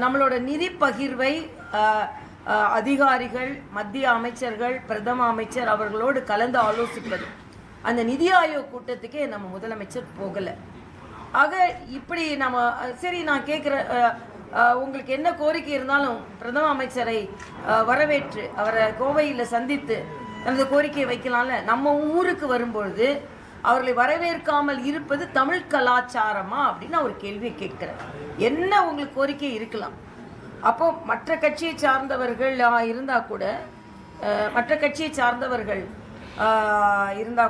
நம்மளோட நிதி பகிர்வை அதிகாரிகள், மத்திய அமைச்சர்கள், பிரதம அமைச்சர் அவர்களோடு கலந்து ஆலோசிப்பது. அந்த நிதி ஆயோக் கூட்டத்துக்கே நம்ம முதலமைச்சர் போகலை. ஆக இப்படி நம்ம சரி, நான் கேட்குற உங்களுக்கு என்ன கோரிக்கை இருந்தாலும் பிரதம அமைச்சரை வரவேற்று அவரை கோவையில் சந்தித்து தனது கோரிக்கையை வைக்கலாம்ல. நம்ம ஊருக்கு வரும்பொழுது அவர்களை வரவேற்காமல் இருப்பது தமிழ் கலாச்சாரமா அப்படின்னு ஒரு கேள்வியை கேட்குறேன். என்ன உங்களுக்கு கோரிக்கை இருக்கலாம்? அப்போ மற்ற கட்சியை சார்ந்தவர்கள் இருந்தால்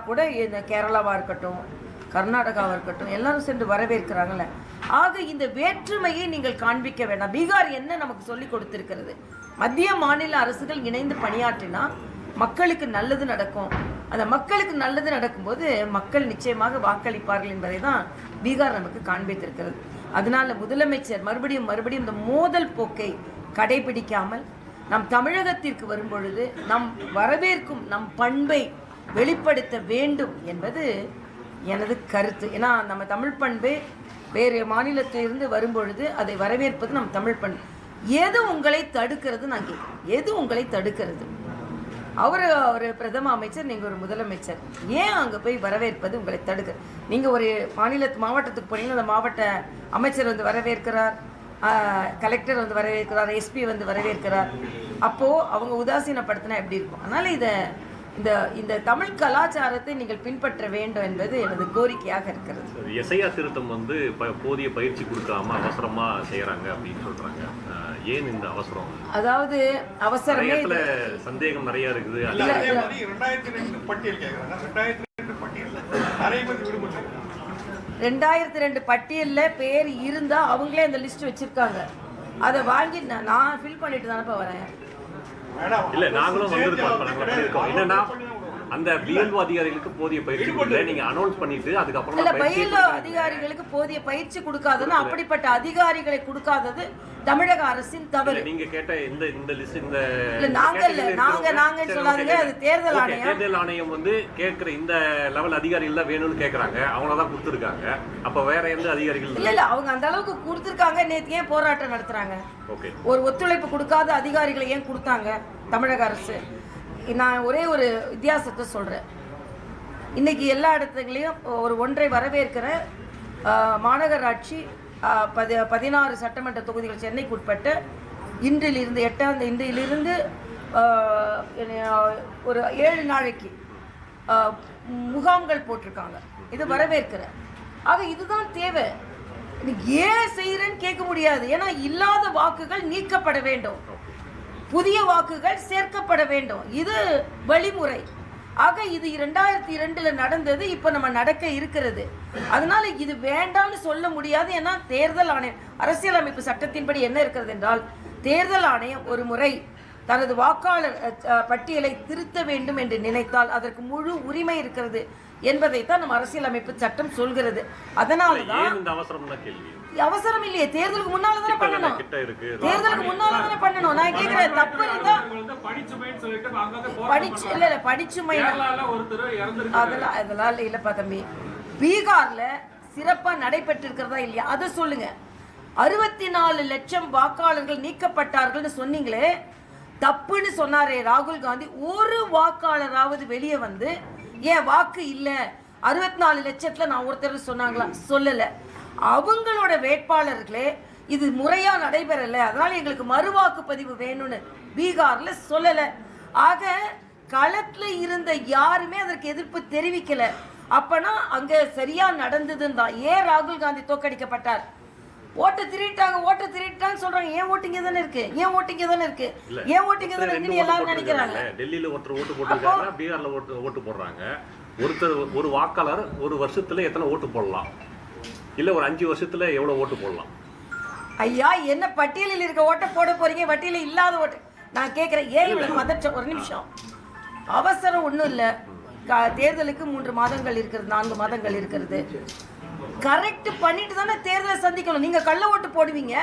கூட இந்த கேரளாவாக இருக்கட்டும், கர்நாடகாவாக இருக்கட்டும், எல்லாரும் சென்று வரவேற்கிறாங்கல்ல. ஆக இந்த வேற்றுமையை நீங்கள் காண்பிக்க வேண்டாம். பீகார் என்ன நமக்கு சொல்லி கொடுத்திருக்கிறது? மத்திய மாநில அரசுகள் இணைந்து பணியாற்றினா மக்களுக்கு நல்லது நடக்கும். அந்த மக்களுக்கு நல்லது நடக்கும்போது மக்கள் நிச்சயமாக வாக்களிப்பார்கள் என்பதை தான் பீகார் நமக்கு காண்பித்திருக்கிறது. அதனால முதலமைச்சர் மறுபடியும் இந்த மோதல் போக்கை கடைபிடிக்காமல் நம் தமிழகத்திற்கு வரும்பொழுது நம் வரவேற்கும் நம் பண்பை வெளிப்படுத்த வேண்டும் என்பது எனது கருத்து. ஏன்னா நம்ம தமிழ் பண்பே வேறு மாநிலத்திலிருந்து வரும்பொழுது அதை வரவேற்பது நம் தமிழ் பண்பு. எது உங்களை தடுக்கிறது? நான் கேட்குறேன், எது உங்களை தடுக்கிறது? அவர் பிரதம அமைச்சர், நீங்கள் ஒரு முதலமைச்சர், ஏன் அங்கே போய் வரவேற்பது உங்களை தடுக்க? நீங்கள் ஒரு மாவட்டத்துக்கு போனீங்கன்னா அந்த மாவட்ட அமைச்சர் வந்து வரவேற்கிறார், கலெக்டர் வந்து வரவேற்கிறார், எஸ்பி வந்து வரவேற்கிறார். அப்போது அவங்க உதாசீனப்படுத்தினா எப்படி இருக்கும்? அதனால் இந்த தமிழ் கலாச்சாரத்தை நீங்கள் பின்பற்ற வேண்டும் என்பது எனது கோரிக்கையாக இருக்கிறது. எஸ்ஐஆர் திருத்தம் வந்து போதிய பயிற்சி கொடுக்காம அவசரமா செய்யறாங்க அப்படின்னு சொல்றாங்க. ஏன் இந்த அவசரம்? அதாவது அவசரமே சந்தேகம் நிறைய இருக்குது. 2002 பட்டியலில் பேர் இருந்தா அவங்களே அந்த லிஸ்ட் வச்சிருக்காங்க. அதை வாங்கி நான் ஃபில் பண்ணிட்டு தானப்பா வரேன். இல்ல, நாங்களும் வந்திருக்கோம். என்னன்னா அந்த பிஎல்ஓ அதிகாரிகளுக்கு போதிய பயிற்சி கொடுக்கல, நீங்க அனௌன்ஸ் பண்ணிட்டு அதுக்கப்புறம் இல்ல, பிஎல்ஓ அதிகாரிகளுக்கு போதிய பயிற்சி கொடுக்காதுன்னா அப்படிப்பட்ட அதிகாரிகளை கொடுக்காதது தமிழக அரசின் தவறு. நீங்க கேட்ட இந்த லிஸ்ட் இந்த நாங்க சொல்லாதீங்க, அது தேர்தல் ஆணையம் வந்து கேட்கிற இந்த லெவல் அதிகாரிகள் தான் வேணும்னு கேக்குறாங்க. அவங்களதான் கொடுத்துருக்காங்க. அப்ப வேற எந்த அதிகாரிகள் இல்ல அவங்க அந்த அளவுக்கு கொடுத்துருக்காங்க. நேற்று ஏன் போராட்டம் நடத்துறாங்க? ஒரு ஒத்துழைப்பு கொடுக்காத அதிகாரிகளை ஏன் கொடுத்தாங்க தமிழக அரசு? நான் ஒரே ஒரு வித்தியாசத்தை சொல்கிறேன். இன்றைக்கி எல்லா இடத்துலையும் ஒன்றை வரவேற்கிற மாநகராட்சி 16 சட்டமன்ற தொகுதிகள் சென்னைக்கு உட்பட்ட இன்றிலிருந்து ஒரு 7 நாளைக்கு முகாம்கள் போட்டிருக்காங்க. இது வரவேற்கிற. ஆக இதுதான் தேவை. ஏன் செய்கிறேன்னு கேட்க முடியாது. ஏன்னா இல்லாத வாக்குகள் நீக்கப்பட வேண்டும், புதிய வாக்குகள் சேர்க்கப்பட வேண்டும். இது வழிமுறை. ஆக இது 2002 நடந்தது, இப்போ நம்ம நடக்க இருக்கிறது. அதனால இது வேண்டாம்னு சொல்ல முடியாது. ஏன்னா தேர்தல் ஆணையம், அரசியலமைப்பு சட்டத்தின்படி என்ன இருக்கிறது என்றால், தேர்தல் ஆணையம் ஒரு முறை தனது வாக்காளர் பட்டியலை திருத்த வேண்டும் என்று நினைத்தால் அதற்கு முழு உரிமை இருக்கிறது என்பதைத்தான் நம்ம அரசியலமைப்பு சட்டம் சொல்கிறது. அதனாலதான் அவசரம் இல்லையே, தேர்தலுக்கு முன்னால தானே பண்ணணும். தேர்தலுக்கு முன்னால தானே பண்ணணும். நான் கேட்கிறேன், தப்பு இருந்தா படிச்சுமை அதெல்லாம் இல்லப்பா தம்பி. பீகார்ல சிறப்பா நடைபெற்றிருக்கிறதா இல்லையா அதை சொல்லுங்க. 64 லட்சம் வாக்காளர்கள் நீக்கப்பட்டார்கள் சொன்னீங்களே, தப்புன்னு சொன்னாரே ராகுல் காந்தி. ஒரு வாக்காளராவது வெளியே வந்து ஏன் வாக்கு இல்ல 64 லட்சத்துல நான் ஒருத்தர் சொன்னாங்களா? சொல்லல. அவங்களோட வேட்பாளர்களே இது முறையா நடைபெறல, அதனால எங்களுக்கு மறுவாக்குப்பதிவு வேணும்னு பீகார்ல சொல்லல. ஆக களத்துல இருந்த யாருமே அதற்கு எதிர்ப்பு தெரிவிக்கல. அப்பனா அங்க சரியா நடந்ததுன்னு தான். ஏன் ராகுல் காந்தி தோற்கடிக்கப்பட்டார்? ஓட்டு திருட்டாங்க சொல்றாங்க. ஏன் ஓட்டிங்க தானே இருக்கு, ஏன் ஓட்டிங்க தானே இருக்கு, ஏன் ஓட்டிங்க தானே இருக்குன்னு எல்லாரும் நினைக்கிறாங்க. டெல்லியில ஒருத்தர் ஓட்டு போட்டுருக்காங்க, பீகார்ல ஓட்டு போடுறாங்க. ஒரு வாக்காளர் ஒரு வருஷத்துல எத்தனை ஓட்டு போடலாம்? இல்ல ஒரு 5 வருஷத்துல எவ்வளவு ஓட்டு போடலாம்? ஐயா, என்ன பட்டியலில் இருக்க ஓட்ட போட போறீங்க, பட்டியலில் இல்லாத ஓட்டு? நான் கேட்கிறேன், ஏன் இவ்வளவு பதற்றம்? ஒரு நிமிஷம், அவசரம் ஒன்றும் இல்லை. தேர்தலுக்கு 3 மாதங்கள் இருக்கிறது, 4 மாதங்கள் இருக்கிறது. கரெக்ட் பண்ணிட்டு தானே தேர்தலை சந்திக்கணும். நீங்க கள்ள ஓட்டு போடுவீங்க,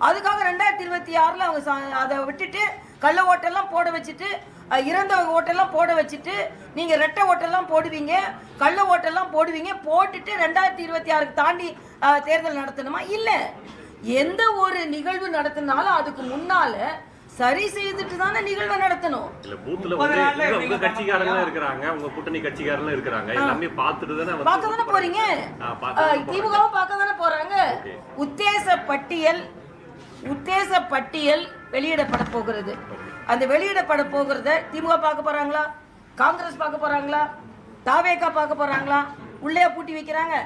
அதுக்காக 2026 அவங்க அதை விட்டுட்டு கள்ள ஓட்டெல்லாம் போட வச்சுட்டு, இறந்தவங்க ஓட்டெல்லாம் போட வச்சுட்டு, நீங்க ரெட்டை ஓட்டெல்லாம் போடுவீங்க, கள்ள ஓட்டெல்லாம் போடுவீங்க. போட்டுட்டு 2026 தாண்டி தேர்தல் நடத்தணுமா? இல்லை. எந்த ஒரு நிகழ்வு நடத்தினாலும் அதுக்கு முன்னால சரி செய்துட்டு தானே நிகழ்வை நடத்தணும். இல்ல பூத்துல வந்து உங்க கட்சிக்காரங்க இருக்கிறாங்க, உங்க கூட்டணி கட்சிக்காரங்க இருக்கிறாங்க, எல்லாமே பார்த்துட்டு தானே பார்க்க தானே போறீங்க. திமுகவும் பார்க்க தானே போறாங்க. உத்தேச பட்டியல் வெளியிடப்பட போகிறது. அந்த வெளியிடப்பட போகிறத திமுக பார்க்க போறாங்களா, காங்கிரஸ் பார்க்க போறாங்களா, தாவேகா பார்க்க போறாங்களா, உள்ளே பூட்டி வைக்கிறாங்க.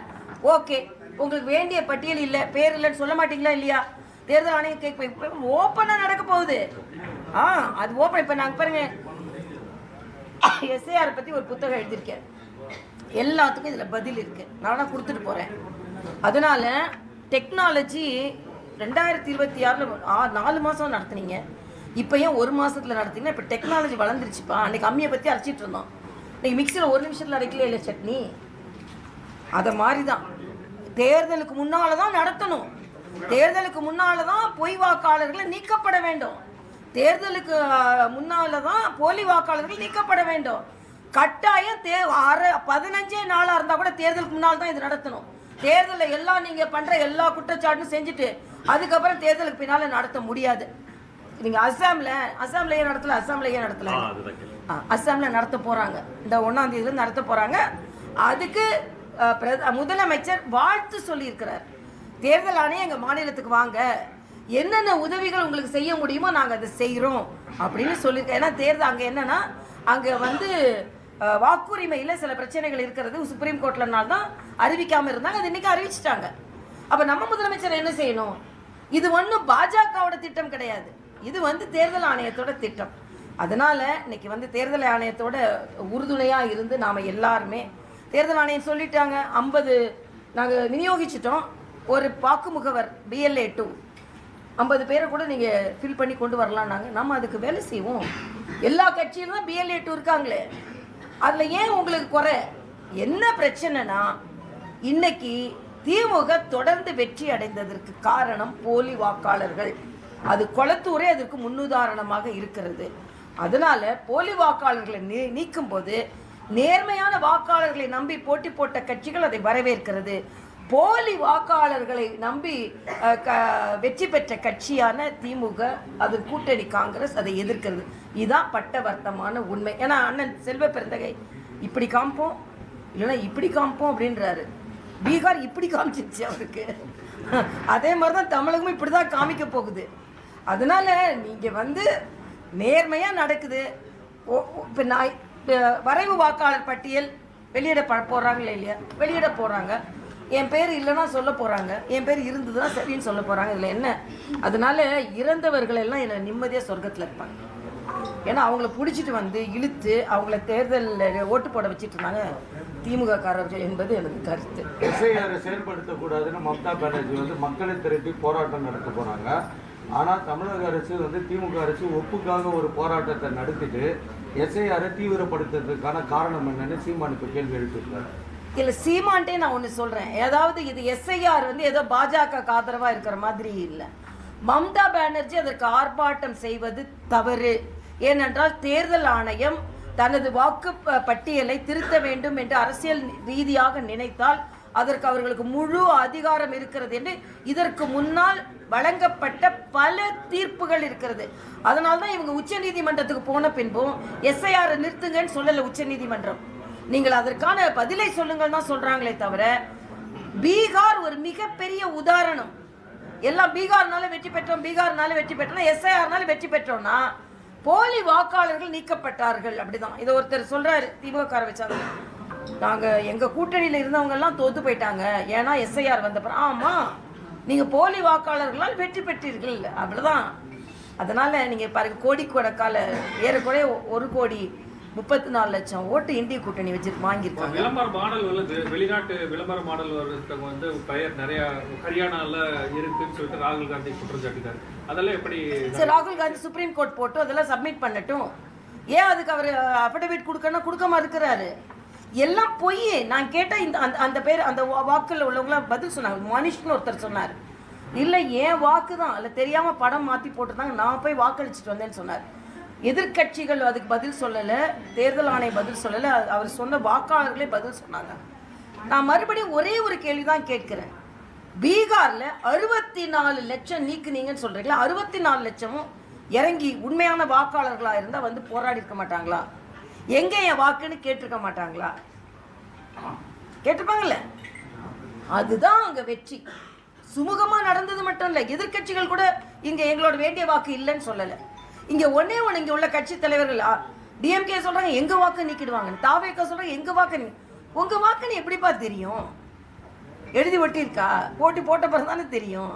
ஓகே, உங்களுக்கு வேண்டிய பட்டியல் இல்ல, பேர் இல்லைன்னு சொல்ல மாட்டீங்களா இல்லையா? தேர்தல் ஆணையம் கேட்க ஓப்பனா நடக்க போகுது. அது ஓப்பன். இப்ப நாங்க பாருங்க, எஸ்ஐஆர் பத்தி ஒரு புத்தகம் எழுதியிருக்கேன். எல்லாத்துக்கும் இதுல பதில் இருக்கு, நானா கொடுத்துட்டு போறேன். அதனால டெக்னாலஜி 2026 4 மாசம் நடத்துனீங்க, இப்ப ஏன் 1 மாசத்துல நடத்தீங்கன்னா இப்ப டெக்னாலஜி வளர்ந்துருச்சுப்பா. அன்னைக்கு அம்மியை பத்தி அரைச்சிட்டு இருந்தோம், இன்னைக்கு மிக்சியில் 1 நிமிஷத்துல அரைக்கல இல்லை சட்னி. அதை மாதிரிதான் தேர்தலுக்கு முன்னாலதான் நடத்தணும். தேர்தலுக்கு முன்னாலதான் பொய் வாக்காளர்களை நீக்கப்பட வேண்டும். தேர்தலுக்கு முன்னாலதான் போலி வாக்காளர்கள் நீக்கப்பட வேண்டும். கட்டாயம் 15 நாளா இருந்தா கூட தேர்தலுக்கு முன்னால் தான் இது நடத்தணும். தேர்தலில் எல்லாம் நீங்க பண்ற எல்லா குற்றச்சாட்டும் செஞ்சுட்டு அதுக்கப்புறம் தேர்தலுக்கு பின்னால நடத்த முடியாது. நீங்க அஸ்ஸாம்ல ஏன் நடத்தல? அஸ்ஸாம்ல நடத்த போறாங்க. இந்த 1ஆம் தேதியில நடத்த போறாங்க. அதுக்கு முதலமைச்சர் வாழ்த்து சொல்லி இருக்கிறார். தேர்தல் ஆணையம் எங்க மாநிலத்துக்கு வாங்க, என்னென்ன உதவிகள் உங்களுக்கு செய்ய முடியுமோ நாங்க அதை செய்யறோம் அப்படின்னு சொல்லியிருக்கேன். ஏன்னா தேர்தல் அங்க என்னன்னா, அங்க வந்து வாக்குரிமையில சில பிரச்சனைகள் இருக்கிறது. சுப்ரீம் கோர்ட்லனால தான் அறிவிக்காம இருந்தாங்க, அது இன்னைக்கு அறிவிச்சிட்டாங்க. அப்ப நம்ம முதலமைச்சர் என்ன செய்யணும்? இது ஒன்றும் பாஜகவோட திட்டம் கிடையாது, இது வந்து தேர்தல் ஆணையத்தோட திட்டம். அதனால இன்னைக்கு வந்து தேர்தல் ஆணையத்தோட உறுதுணையா இருந்து நாம எல்லாருமே, தேர்தல் ஆணையம் சொல்லிட்டாங்க 50 நாங்க விநியோகிச்சிட்டோம். ஒரு வாக்கு முகவர் BLA 2 50 பேரை கூட நீங்க ஃபில் பண்ணி கொண்டு வரலாம்னாங்க. நம்ம அதுக்கு வேலை செய்வோம். எல்லா கட்சியிலும் தான் BLA 2 இருக்காங்களே, அதுல ஏன் உங்களுக்கு குறை? என்ன பிரச்சனைனா, இன்னைக்கு திமுக தொடர்ந்து வெற்றி அடைந்ததற்கு காரணம் போலி வாக்காளர்கள். அது கொளத்தூரே அதற்கு முன்னுதாரணமாக இருக்கிறது. அதனால போலி வாக்காளர்களை நீக்கும் போது நேர்மையான வாக்காளர்களை நம்பி போட்டி போட்ட கட்சிகள் அதை வரவேற்கிறது. போலி வாக்காளர்களை நம்பி வெற்றி பெற்ற கட்சியான திமுக, அது கூட்டணி காங்கிரஸ் அதை எதிர்க்கிறது. இதுதான் பட்டவர்த்தமான உண்மை. ஏன்னா அண்ணன் செல்வ பெருந்தகை இப்படி காமிப்போம் இல்லைன்னா இப்படி காமிப்போம் அப்படின்றாரு. பீகார் இப்படி காமிச்சிருச்சு அவருக்கு, அதே மாதிரிதான் தமிழகமும் இப்படிதான் காமிக்க போகுது. அதனால நீங்க வந்து நேர்மையா நடக்குது. இப்ப நான் வரைவு வாக்காளர் பட்டியல் வெளியிட போறாங்களே இல்லையா? வெளியிட போறாங்க. என் பேர் இல்லைன்னா சொல்ல போறாங்க, என் பேர் இருந்ததுதான் சரின்னு சொல்ல போறாங்க. இதுல என்ன? அதனால இறந்தவர்கள் எல்லாம் என்ன நிம்மதியா சொர்க்கத்துல இருப்பாங்க. ஏன்னா அவங்கள பிடிச்சிட்டு வந்து இழுத்து அவங்கள தேர்தலில் ஓட்டு போட வச்சுட்டு இருந்தாங்க திமுக காரர்கள் என்பது எனக்கு கருத்து. எஸ்ஐஆரை செயல்படுத்தக்கூடாதுன்னு மம்தா பானர்ஜி வந்து மக்களை திரட்டி போராட்டம் நடத்த போறாங்க. ஆனால் தமிழக அரசு வந்து திமுக அரசு ஒப்புக்காக ஒரு போராட்டத்தை நடத்திட்டு எஸ்ஐஆரை தீவிரப்படுத்துறதுக்கான காரணம் என்னன்னு சீமானுக்கு கேள்வி எழுப்பியிருக்காரு. இல்லை, சீமான்ட்டே நான் ஒன்று சொல்றேன். ஏதாவது இது எஸ்ஐஆர் வந்து ஏதோ பாஜக ஆதரவா இருக்கிற மாதிரி இல்லை. மம்தா பானர்ஜி அதற்கு ஆர்ப்பாட்டம் செய்வது தவறு. ஏனென்றால் தேர்தல் ஆணையம் தனது வாக்கு பட்டியலை திருத்த வேண்டும் என்று அரசியல் ரீதியாக நினைத்தால் அதற்கு அவர்களுக்கு முழு அதிகாரம் இருக்கிறது என்று இதற்கு முன்னால் வழங்கப்பட்ட பல தீர்ப்புகள் இருக்கிறது. அதனால தான் இவங்க உச்ச நீதிமன்றத்துக்கு போன பின்பும் எஸ்ஐஆர் நிறுத்துங்கன்னு சொல்லல உச்ச நீதிமன்றம். நீங்கள் அதற்கான பதிலை சொல்லுங்கள் தான் சொல்றாங்களே தவிர, பீகார் ஒரு மிகப்பெரிய உதாரணம். எல்லாம் பீகார்னால வெற்றி பெற்றோம், எஸ்ஐஆர்னால வெற்றி பெற்றோம்னா போலி வாக்காளர்கள் நீக்கப்பட்டார்கள். அப்படிதான் இதை ஒருத்தர் சொல்றாரு, திமுக வச்சாங்க. நாங்க எங்க கூட்டணியில இருந்தவங்க எல்லாம் தோத்து போயிட்டாங்க, ஏன்னா எஸ்ஐஆர் வந்தப்பறம். ஆமா, நீங்க போலி வாக்காளர்களால் வெற்றி பெற்றீர்கள், அவ்வளவுதான். அதனால நீங்க பாருங்க, கோடிக்கணக்கால ஏறக்குறைய 1,34,00,000 ஓட்டு இந்திய கூட்டணி வச்சு வாங்கியிருக்காங்க. விளம்பர மாடல் வந்து வெளிநாட்டு விளம்பர மாடல் வர்றதுக்கு வந்து பெயர் நிறைய ஹரியானால இருக்குன்னு சொல்லிட்டு ராகுல் காந்தி குற்றம் சாட்டிட்டாரு. அதெல்லாம் எப்படி? சரி, ராகுல் காந்தி சுப்ரீம் கோர்ட் போட்டு அதெல்லாம் சப்மிட் பண்ணட்டும். ஏன் அதுக்கு அவர் அஃபிடவிட் கொடுக்காம இருக்கிறாரு? எல்லாம் பொய். நான் கேட்டேன், இந்த அந்த பேர் அந்த வாக்குல உள்ளவங்கள பதில் சொன்னாங்க. மனிஷ்னு ஒருத்தர் சொன்னார், இல்லை ஏன் வாக்கு தான் இல்லை தெரியாம படம் மாற்றி போட்டுருந்தாங்க, நான் போய் வாக்களிச்சுட்டு வந்தேன்னு சொன்னார். எதிர்கட்சிகள் அதுக்கு பதில் சொல்லலை, தேர்தல் ஆணையம் பதில் சொல்லலை, அவர் சொன்ன வாக்காளர்களே பதில் சொன்னாங்க. நான் மறுபடியும் ஒரே ஒரு கேள்விதான் கேட்கிறேன். பீகார்ல 64 லட்சம் நீக்குனீங்கன்னு சொல்றீங்களா? 64 லட்சமும் இறங்கி உண்மையான வாக்காளர்களா இருந்தா வந்து போராடி இருக்க மாட்டாங்களா? எங்க என் வாக்குன்னு கேட்டிருக்க மாட்டாங்களா? கேட்டிருப்பாங்கல்ல. அதுதான் அங்க வெற்றி. சுமூகமா நடந்தது மட்டும் இல்ல, எதிர்கட்சிகள் கூட இங்க எங்களோட வேண்டிய வாக்கு இல்லைன்னு சொல்லல. இங்க ஒன்னே ஒண்ணு, இங்க உள்ள கட்சி தலைவர்கள் டிஎம்கே சொல்றாங்க எங்க வாக்கு நீக்கிடுவாங்க, தாவேகா சொல்றாங்க எங்க வாக்கு உங்க வாக்குன்னு எப்படிப்பா தெரியும்? எழுதி ஒட்டி இருக்கா? போட்டி போட்ட பிறகு தானே தெரியும்.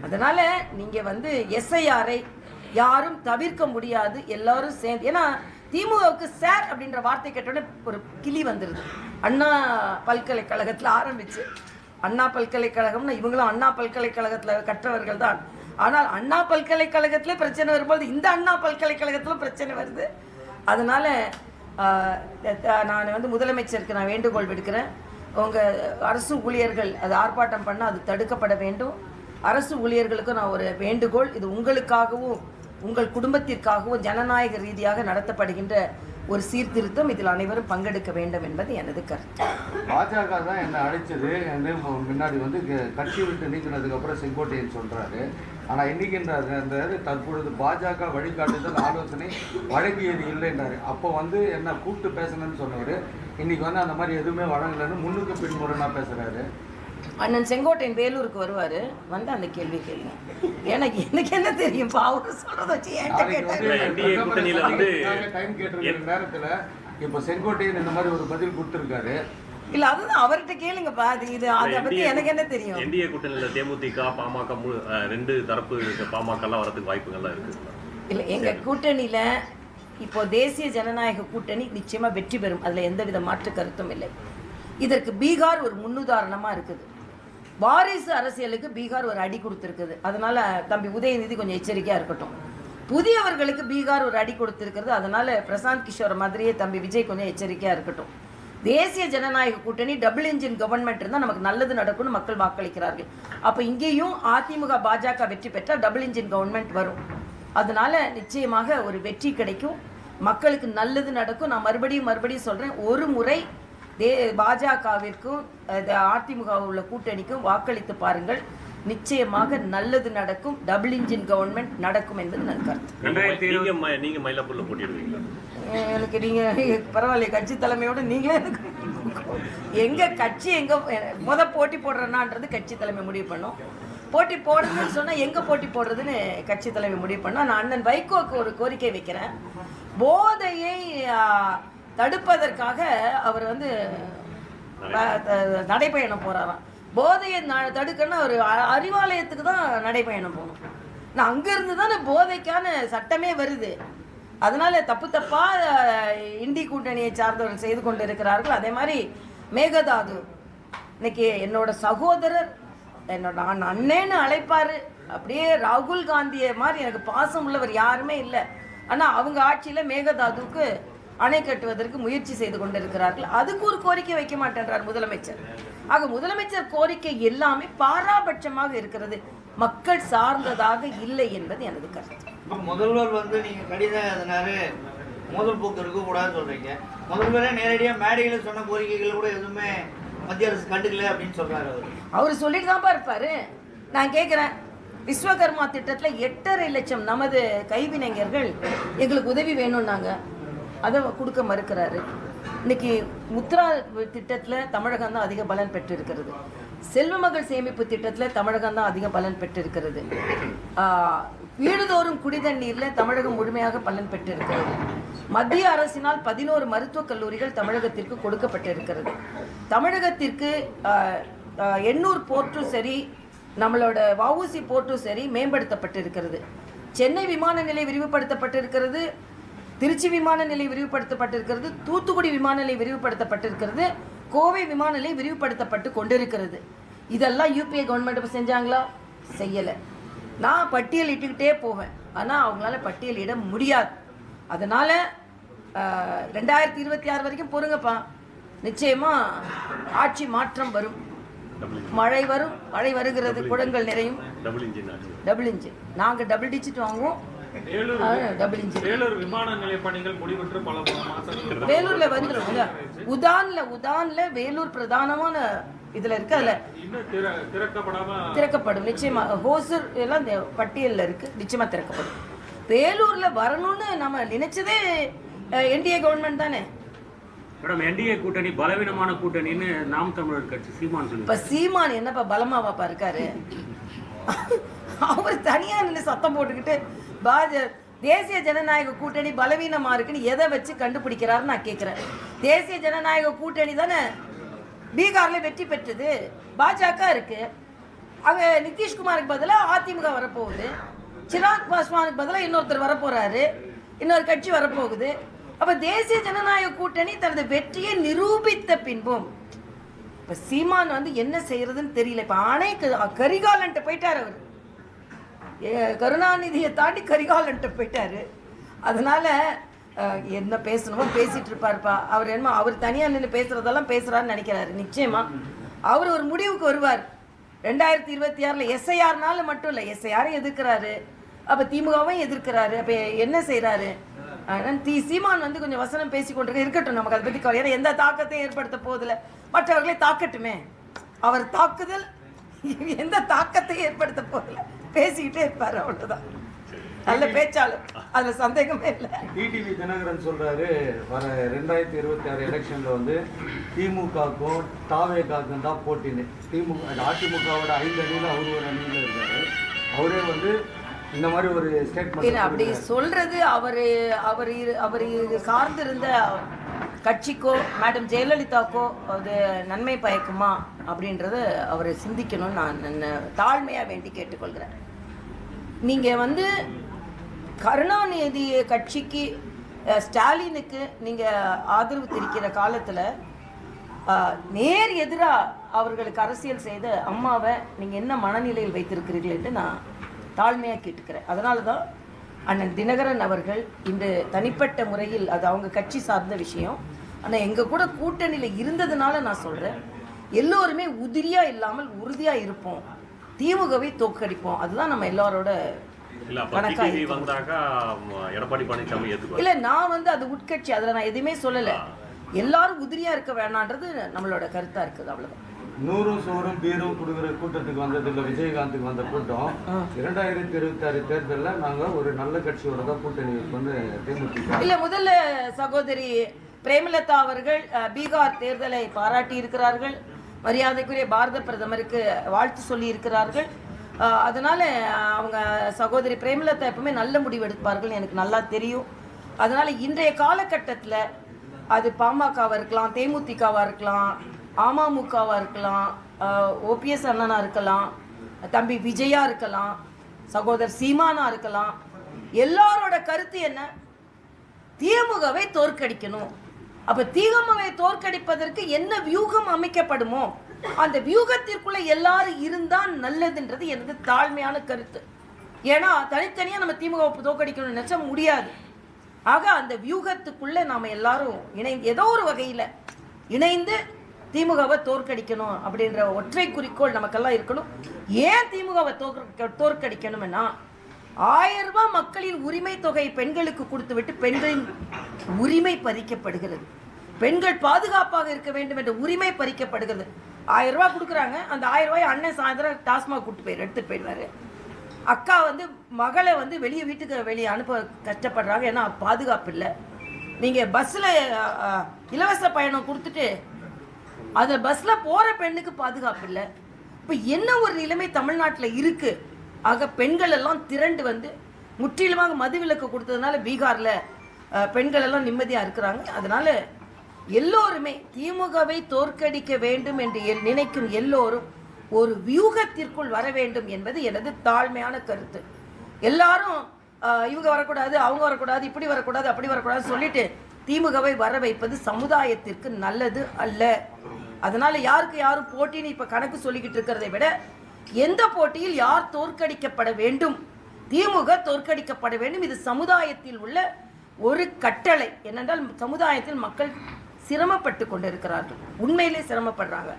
அதனால நீங்க வந்து எஸ்ஐஆரை யாரும் தவிர்க்க முடியாது, எல்லாரும் சேர்ந்து. ஏன்னா திமுகவுக்கு சார் அப்படின்ற வார்த்தை கேட்டோடனே ஒரு கிளி வந்துருது. அண்ணா பல்கலைக்கழகத்தில் ஆரம்பிச்சு, அண்ணா பல்கலைக்கழகம்னா இவங்களும் அண்ணா பல்கலைக்கழகத்தில் கற்றவர்கள் தான். ஆனால் அண்ணா பல்கலைக்கழகத்திலே பிரச்சனை வரும்போது இந்த அண்ணா பல்கலைக்கழகத்தில் பிரச்சனை வருது. அதனால நான் வந்து முதலமைச்சருக்கு நான் வேண்டுகோள் விடுக்கிறேன். உங்கள் அரசு ஊழியர்கள் அது ஆர்ப்பாட்டம் பண்ணால் அது தடுக்கப்பட வேண்டும். அரசு ஊழியர்களுக்கு நான் ஒரு வேண்டுகோள், இது உங்களுக்காகவும் உங்கள் குடும்பத்திற்காகவும் ஜனநாயக ரீதியாக நடத்தப்படுகின்ற ஒரு சீர்திருத்தம், இதில் அனைவரும் பங்கெடுக்க வேண்டும் என்பது எனது கருத்து. பாஜக தான் என்னை அழைச்சது, முன்னாடி வந்து கட்சி விட்டு நீக்கினதுக்கு அப்புறம் செங்கோட்டையன் சொல்றாரு. ஆனால் இன்னைக்குன்றாரு தற்பொழுது பாஜக வழிகாட்டுதல் ஆலோசனை வழங்கியது இல்லைன்றாரு. அப்போ வந்து என்ன கூப்பிட்டு பேசணும்னு சொன்னவர், இன்னைக்கு வந்து அந்த மாதிரி எதுவுமே வழங்கலன்னு முன்னுக்கு பின்முறைனா பேசுறாரு. அண்ணன் செங்கோட்டையன் வேலூருக்கு வருவாரு, வந்து அந்த கேள்வி கேளுங்க. எனக்கு என்ன தெரியும்? அவரு சொல்றத வச்சு டைம் கேட்டிருக்கிற நேரத்துல இப்ப செங்கோட்டையன் இந்த மாதிரி ஒரு பதில் கொடுத்திருக்காரு. இல்ல அதுதான் அவர்கிட்ட கேளுங்கப்பா. இது அதை பத்தி எனக்கு என்ன தெரியும்? என்டிஏ கூட்டணியில தேமுதிக பாமக ரெண்டு தரப்பு பாமக எல்லாம் வரதுக்கு வாய்ப்புகள்லாம் இருக்கு. இல்ல எங்க கூட்டணியில இப்போ தேசிய ஜனநாயக கூட்டணி நிச்சயமா வெற்றி பெறும், அதுல எந்தவித மாற்று கருத்தும் இல்லை. இதற்கு பீகார் ஒரு முன்னுதாரணமா இருக்குது. வாரிசு அரசியலுக்கு பீகார் ஒரு அடி கொடுத்திருக்குது. அதனால தம்பி உதயநிதி கொஞ்சம் எச்சரிக்கையா இருக்கட்டும். புதியவர்களுக்கு பீகார் ஒரு அடி கொடுத்திருக்கிறது. அதனால பிரசாந்த் கிஷோர் மாதிரியே தம்பி விஜய் கொஞ்சம் எச்சரிக்கையா இருக்கட்டும். தேசிய ஜனநாயக கூட்டணி டபுள் இன்ஜின் கவர்மெண்ட் இருந்தால் நமக்கு நல்லது நடக்கும்னு மக்கள் வாக்களிக்கிறார்கள். அப்போ இங்கேயும் அதிமுக பாஜக வெற்றி பெற்றால் டபுள் இன்ஜின் கவர்மெண்ட் வரும். அதனால நிச்சயமாக ஒரு வெற்றி கிடைக்கும், மக்களுக்கு நல்லது நடக்கும். நான் மறுபடியும் சொல்றேன், ஒரு முறை பாஜகவிற்கும் அதிமுக உள்ள கூட்டணிக்கும் வாக்களித்து பாருங்கள், நிச்சயமாக நல்லது நடக்கும், டபுள் இன்ஜின் கவர்மெண்ட் நடக்கும் என்பது நான் கருத்து. நீங்க மயிலாப்பூர்ல போட்டிடுவீங்களா? எனக்கு நீங்க பரவாயில்ல, கட்சி தலைமையோட நீங்களே எங்க கட்சி எங்க போட்டி போடுறேன்னான்றது கட்சி தலைமை முடிவு பண்ணும். போட்டி போடுறதுன்னு சொன்னா எங்க போட்டி போடுறதுன்னு கட்சி தலைமை முடிவு பண்ணோம். நான் அண்ணன் வைகோக்கு ஒரு கோரிக்கை வைக்கிறேன். போதையை தடுப்பதற்காக அவர் வந்து நடைபயணம் போறாராம். போதையை தடுக்கணும்னா ஒரு அறிவாலயத்துக்கு தான் நடைபயணம் போகணும். நான் அங்கிருந்து தானே போதைக்கான சட்டமே வருது. அதனால தப்பா இண்டி கூட்டணியை சார்ந்தவர்கள் செய்து கொண்டு இருக்கிறார்கள். அதே மாதிரி மேகதாது இன்னைக்கு என்னோட சகோதரர், என்னோட அண்ணேன்னு அழைப்பாரு. அப்படியே ராகுல் காந்தியை மாதிரி எனக்கு பாசம் உள்ளவர் யாருமே இல்லை. ஆனா அவங்க ஆட்சியில மேகதாதுக்கு அணை கட்டுவதற்கு முயற்சி செய்து கொண்டிருக்கிறார்கள். அதுக்கு ஒரு கோரிக்கை வைக்க மாட்டேன்றார் முதலமைச்சர். ஆக முதலமைச்சர் கோரிக்கை எல்லாமே பாராபட்சமாக இருக்கிறது, மக்கள் சார்ந்ததாக இல்லை என்பது எனது கருத்து. முதல்வர் வந்து நீங்க கடிதம் எழுதினாரு, மோதல் போக்கு இருக்கக்கூடாதுன்னு சொல்றீங்க. முதல்வரே நேரடியாக மேடையில் சொன்ன கோரிக்கைகள் கூட எதுவுமே மத்திய அரசு கண்டுக்கல அப்படின்னு சொல்றாரு. அவர் சொல்லிட்டு தான்ப்பா இருப்பாரு. நான் கேட்கிறேன், விஸ்வகர்மா திட்டத்தில் 8.5 லட்சம் நமது கைவினைஞர்கள் எங்களுக்கு உதவி வேணும்னாங்க, அதை கொடுக்க மறுக்கிறாரு. இன்னைக்கு முத்ரா திட்டத்தில் தமிழகம் தான் அதிக பலன் பெற்றிருக்கிறது. செல்வ மகள் சேமிப்பு திட்டத்தில் தமிழகம் தான் அதிக பலன் பெற்றிருக்கிறது. வீடுதோறும் குடிதண்ணீரில் தமிழகம் முழுமையாக பலன் பெற்றிருக்கிறது. மத்திய அரசினால் 11 மருத்துவக் கல்லூரிகள் தமிழகத்திற்கு கொடுக்கப்பட்டிருக்கிறது. தமிழகத்திற்கு எண்ணூர் போர்ட்டும் சரி, நம்மளோட வஉசி போர்ட்டும் சரி மேம்படுத்தப்பட்டிருக்கிறது. சென்னை விமான நிலையம் விரிவுபடுத்தப்பட்டிருக்கிறது, திருச்சி விமான நிலையம் விரிவுபடுத்தப்பட்டிருக்கிறது, தூத்துக்குடி விமான நிலையம் விரிவுபடுத்தப்பட்டிருக்கிறது, கோவை விமான நிலையம் விரிவுபடுத்தப்பட்டு கொண்டிருக்கிறது. இதெல்லாம் யூபிஏ கவர்மெண்ட் செஞ்சாங்களா? செய்யலை. நான் பட்டியலிட்டுக்கிட்டே போவேன், ஆனால் அவங்களால பட்டியலிட முடியாது. அதனால் 2026 வரைக்கும் பொறுங்கப்பா, நிச்சயமாக ஆட்சி மாற்றம் வரும், மழை வரும், மழை வருகிறது, குளங்கள் நிறையும். டபுள் இன்ஜின் நாங்கள் டபுள் டிஜிட் வாங்குவோம். வேலூர் விமான நிலைய பணிகள் முடிவுற்று பல மாசங்கள் வேலூர்ல வந்துடும். உதான்ல வேலூர் பிரதானமான இதுல இருக்கு. அதுல இன்னும் திறக்கப்படும் நிச்சயமா. ஹோசூர் எல்லாம் இந்த பட்டியலில் இருக்கு, நிச்சயமா திறக்கப்படும். வேலூர்ல வரணும்னு நம்ம நினைச்சதே என்டிஏ கவர்மெண்ட் தானே. மேடம், என்டிஏ கூட்டணி பலவீனமான கூட்டணின்னு நாம் தமிழர் கட்சி சீமான் சொல்லி. இப்ப சீமான் என்னப்பா பலமாவாப்பா இருக்காரு? அவர் தனியா நின்று சத்தம் போட்டுக்கிட்டு தேசிய ஜனநாயக கூட்டணி பலவீனமா இருக்குன்னு எதை வச்சு கண்டுபிடிக்கிறாருன்னு நான் கேட்கிறேன். தேசிய ஜனநாயக கூட்டணி தானே பீகார்ல வெற்றி பெற்றது, பாஜக இருக்கு. அங்க நிதிஷ்குமாருக்கு பதிலாக அதிமுக வரப்போகுது, சிராக் பாஸ்வானுக்கு பதிலாக இன்னொருத்தர் வரப்போறாரு, இன்னொரு கட்சி வரப்போகுது. அப்ப தேசிய ஜனநாயக கூட்டணி தனது வெற்றியை நிரூபித்த பின்பும் இப்ப சீமான் வந்து என்ன செய்யறதுன்னு தெரியல. இப்ப ஆணை கரிகாலன்ட்டு போயிட்டாரு, அவர் கருணாநிதியை தாண்டி கரிகாலன்ட்டு போயிட்டாரு. அதனால என்ன பேசணுமோ பேசிட்டு இருப்பாருப்பா. அவர் என்னமோ அவர் தனியா நின்று பேசுறதெல்லாம் பேசுறாருன்னு நினைக்கிறாரு. நிச்சயமா அவர் ஒரு முடிவுக்கு வருவார். 2026 எஸ்ஐஆர்னால மட்டும் இல்லை, எஸ்ஐஆரை எதிர்க்கிறாரு, அப்ப திமுகவும் எதிர்க்கிறாரு. அப்ப என்ன செய்யறாரு? சீமான் வந்து கொஞ்சம் வசனம் பேசி கொண்டிருக்க இருக்கட்டும், நமக்கு அதை பத்தி கவலை. ஏன்னா எந்த தாக்கத்தையும் ஏற்படுத்த போதில்லை, மற்றவர்களை தாக்கட்டுமே. அவர் தாக்குதல் எந்த தாக்கத்தையும் ஏற்படுத்த போதில்லை, பேசிக்கிட்டே இருப்பாரு, அவ்வளவுதான். நல்ல பேச்சாளர், அதுல சந்தேகமே இல்லை. டிடிவி தினகரன் சொல்றாரு, வர 2026 எலெக்ஷன்ல வந்து திமுகவுக்கும் தாவேகாவுக்கும் தான் போட்டின்னு. அதிமுகவோட 5 அணியில அவரு ஒரு அணியில இருக்காரு. அவரே வந்து இந்த மாதிரி ஒரு ஸ்டேட்மெண்ட் அப்படி சொல்றது அவர் சார்ந்திருந்த கட்சிக்கோ மேடம் ஜெயலலிதாக்கோ அது நன்மை பயக்குமா அப்படின்றத அவர் சிந்திக்கணும்னு நான் தாழ்மையா வேண்டி கேட்டுக்கொள்கிறேன். நீங்க வந்து கருணாநிதி கட்சிக்கு ஸ்டாலினுக்கு நீங்க ஆதரவு தெரிவிக்கிற காலத்துல நேர் எதிராக அவர்களுக்கு அரசியல் செய்த அம்மாவை நீங்க என்ன மனநிலையில் வைத்திருக்கிறீர்கள் என்று நான் தாழ்மையா கேட்டுக்கிறேன். அதனால தான் அண்ணன் தினகரன் அவர்கள் இந்த தனிப்பட்ட முறையில் அது அவங்க கட்சி சார்ந்த விஷயம், ஆனால் எங்க கூட கூட்டணியில் இருந்ததுனால நான் சொல்றேன், எல்லோருமே உதிரியா இல்லாமல் உறுதியா இருப்போம், திமுகவை தோற்கடிப்போம். அதுதான் நம்ம எல்லாரோட கணக்கா. இல்ல நான் வந்து அது உட்கட்சி, அதுல நான் எதுவுமே சொல்லல. எல்லாரும் உதிரியா இருக்க வேணான்றது நம்மளோட கருத்தா இருக்குது, அவ்வளவுதான். 100 சோறும் பீரும் கொடுக்குற கூட்டத்துக்கு வந்தது இல்லை, விஜயகாந்துக்கு வந்த கூட்டம். 2026 தேர்தலில் நாங்க ஒரு நல்ல கட்சியோட தான் கூட்டணி வந்து தேமுதிக. இல்ல முதல்ல சகோதரி பிரேமலதா அவர்கள் பீகார் தேர்தலை பாராட்டி இருக்கிறார்கள், மரியாதைக்குரிய பாரத பிரதமருக்கு வாழ்த்து சொல்லி இருக்கிறார்கள். அதனால அவங்க சகோதரி பிரேமலதா எப்பவுமே நல்ல முடிவு எடுப்பார்கள், எனக்கு நல்லா தெரியும். அதனால இன்றைய காலகட்டத்தில் அது பாமகவா இருக்கலாம், தேமுதிகவா இருக்கலாம், அமமுகவா இருக்கலாம், ஓபிஎஸ் அண்ணனா இருக்கலாம், தம்பி விஜயா இருக்கலாம், சகோதரர் சீமானா இருக்கலாம், எல்லாரோட கருத்து என்ன? திமுகவை தோற்கடிக்கணும். அப்ப திமுகவை தோற்கடிப்பதற்கு என்ன வியூகம் அமைக்கப்படுமோ அந்த வியூகத்திற்குள்ள எல்லாரும் இருந்தா நல்லதுன்றது எனது தாழ்மையான கருத்து. ஏன்னா தனித்தனியா நம்ம திமுக தோற்கடிக்கணும்னு நினைச்சா முடியாது. ஆக அந்த வியூகத்துக்குள்ள நாம எல்லாரும் இணைந்து ஏதோ ஒரு வகையில இணைந்து திமுகவை தோற்கடிக்கணும் அப்படின்ற ஒற்றை குறிக்கோள் நமக்கெல்லாம் இருக்கணும். ஏன் திமுகவை தோற்கடிக்கணும்னா 1000 ரூபாய் மக்களின் உரிமை தொகை பெண்களுக்கு கொடுத்து விட்டு பெண்களின் உரிமை பறிக்கப்படுகிறது, பெண்கள் பாதுகாப்பாக இருக்க வேண்டும் என்ற உரிமை பறிக்கப்படுகிறது. 1000 ரூபாய் கொடுக்குறாங்க, அந்த 1000 ரூபாய் அண்ணன் சாயந்தரம் டாஸ்மாக் கூட்டு எடுத்துட்டு போயிடுவாரு. அக்கா வந்து மகளை வந்து வீட்டுக்கு வெளியே அனுப்ப கஷ்டப்படுறாங்க, ஏன்னா பாதுகாப்பு இல்லை. நீங்க பஸ்ல இலவச பயணம் கொடுத்துட்டு அந்த பஸ்ல போற பெண்ணுக்கு பாதுகாப்பு இல்லை. இப்ப என்ன ஒரு நிலைமை தமிழ்நாட்டில் இருக்கு. ஆக பெண்கள் எல்லாம் திரண்டு வந்து முற்றிலுமாக மதுவிலக்கு கொடுத்ததுனால பீகார்ல பெண்கள் எல்லாம் நிம்மதியா இருக்கிறாங்க. அதனால எல்லோருமே திமுகவை தோற்கடிக்க வேண்டும் என்று நினைக்கும் எல்லோரும் ஒரு வியூகத்திற்குள் வர வேண்டும் என்பது எனது தாழ்மையான கருத்து. எல்லாரும் இவங்க வரக்கூடாது, அவங்க வரக்கூடாது, இப்படி வரக்கூடாது, அப்படி வரக்கூடாது சொல்லிட்டு திமுகவை வர வைப்பது சமுதாயத்திற்கு நல்லது அல்ல. அதனால யாருக்கு யாரும் போட்டின்னு இப்ப கணக்கு சொல்லிக்கிட்டு இருக்கிறதை விட எந்த போட்டியில் யார் தோற்கடிக்கப்பட வேண்டும், திமுக தோற்கடிக்கப்பட வேண்டும், இது சமுதாயத்தில் உள்ள ஒரு கட்டளை. என்னென்றால் சமுதாயத்தில் மக்கள் சிரமப்பட்டு கொண்டு இருக்கிறார்கள், உண்மையிலே சிரமப்படுறாங்க.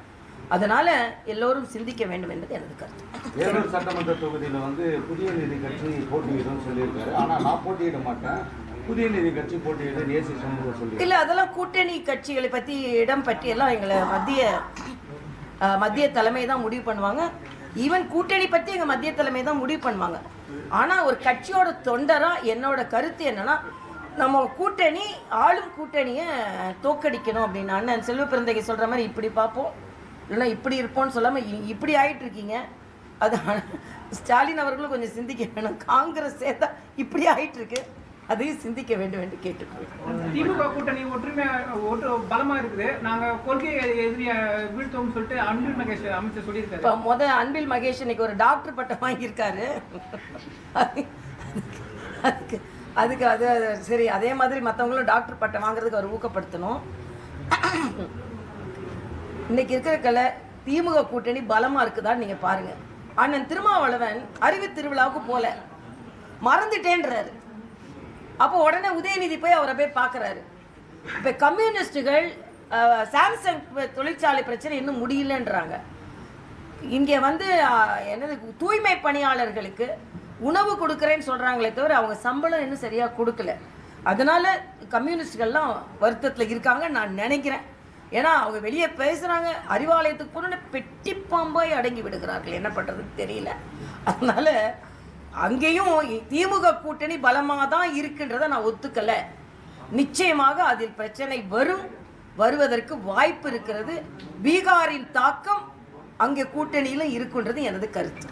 அதனால எல்லோரும் சிந்திக்க வேண்டும் என்பது எனது கருத்து. வேலூர் சட்டமன்ற தொகுதியில வந்து புதிய நீதி கட்சி போட்டியிடும் சொல்லியிருக்காரு. ஆனா நான் போட்டியிட மாட்டேன், புதிய நீதி கட்சி போட்டியிட நேசி சமூகம் சொல்லி. இல்ல அதெல்லாம் கூட்டணி கட்சிகளை பத்தி இடம் பற்றி எல்லாம் எங்களை மத்திய மத்திய தலைமை தான் முடிவு பண்ணுவாங்க. ஈவன் கூட்டணி பற்றி எங்கள் மத்திய தலைமை தான் முடிவு பண்ணுவாங்க. ஆனால் ஒரு கட்சியோட தொண்டராக என்னோட கருத்து என்னன்னா, நம்ம கூட்டணி ஆளும் கூட்டணியை தோக்கடிக்கணும் அப்படின்னு. அண்ணன் செல்வ பிறந்தகை சொல்கிற மாதிரி இப்படி பார்ப்போம் இல்லைன்னா இப்படி இருப்போம்னு சொல்லாமல் இப்படி ஆகிட்டு இருக்கீங்க. அது ஸ்டாலின் அவர்களும் கொஞ்சம் சிந்திக்க வேணும். காங்கிரஸ் சேர்த்தா இப்படி ஆகிட்டு இருக்கு, அதையும் சிந்திக்க வேண்டும் என்று கேட்டுக்கொள்கிறோம். திமுக கூட்டணி ஒற்றுமை ஓட்டு பலமா இருக்குது, நாங்க கொள்கை எதிரியை வீழ்த்தோம்னு சொல்லிட்டு அன்பில் மகேஷ் அமைச்சர் சொல்லியிருக்காரு. இப்போ அன்பில் மகேஷ் இன்னைக்கு ஒரு டாக்டர் பட்டம் வாங்கியிருக்காரு. அதுக்கு அது சரி, அதே மாதிரி மற்றவங்களும் டாக்டர் பட்டம் வாங்குறதுக்கு அவர் ஊக்கப்படுத்தணும். இன்னைக்கு இருக்கிற திமுக கூட்டணி பலமா இருக்குதான்னு நீங்க பாருங்க. அண்ணன் திருமாவளவன் அறிவு திருவிழாவுக்கு போல மறந்துட்டேன்றாரு. அப்போ உடனே உதயநிதி போய் அவரை போய் பார்க்குறாரு. இப்போ கம்யூனிஸ்டுகள் சாம்சங் தொழிற்சாலை பிரச்சனை இன்னும் முடியலன்றாங்க. இங்கே என்னது தூய்மை பணியாளர்களுக்கு உணவு கொடுக்குறேன்னு சொல்கிறாங்களே தவிர அவங்க சம்பளம் இன்னும் சரியாக கொடுக்கல. அதனால கம்யூனிஸ்டுகள்லாம் வருத்தத்தில் இருக்காங்க நான் நினைக்கிறேன். ஏன்னா அவங்க வெளியே பேசுகிறாங்க, அறிவாலயத்துக்கு போன பெட்டி பாம்பாய் அடங்கி விடுகிறார்கள், என்ன பண்ணுறதுன்னு தெரியல. அதனால அங்கேயும் திமுக கூட்டணி பலமாக தான் இருக்குன்றதை நான் ஒத்துக்கலை. நிச்சயமாக அதில் பிரச்சனை வருவதற்கு வாய்ப்பு இருக்கிறது. பீகாரின் தாக்கம் அங்கே கூட்டணியிலும் இருக்குன்றது எனது கருத்து.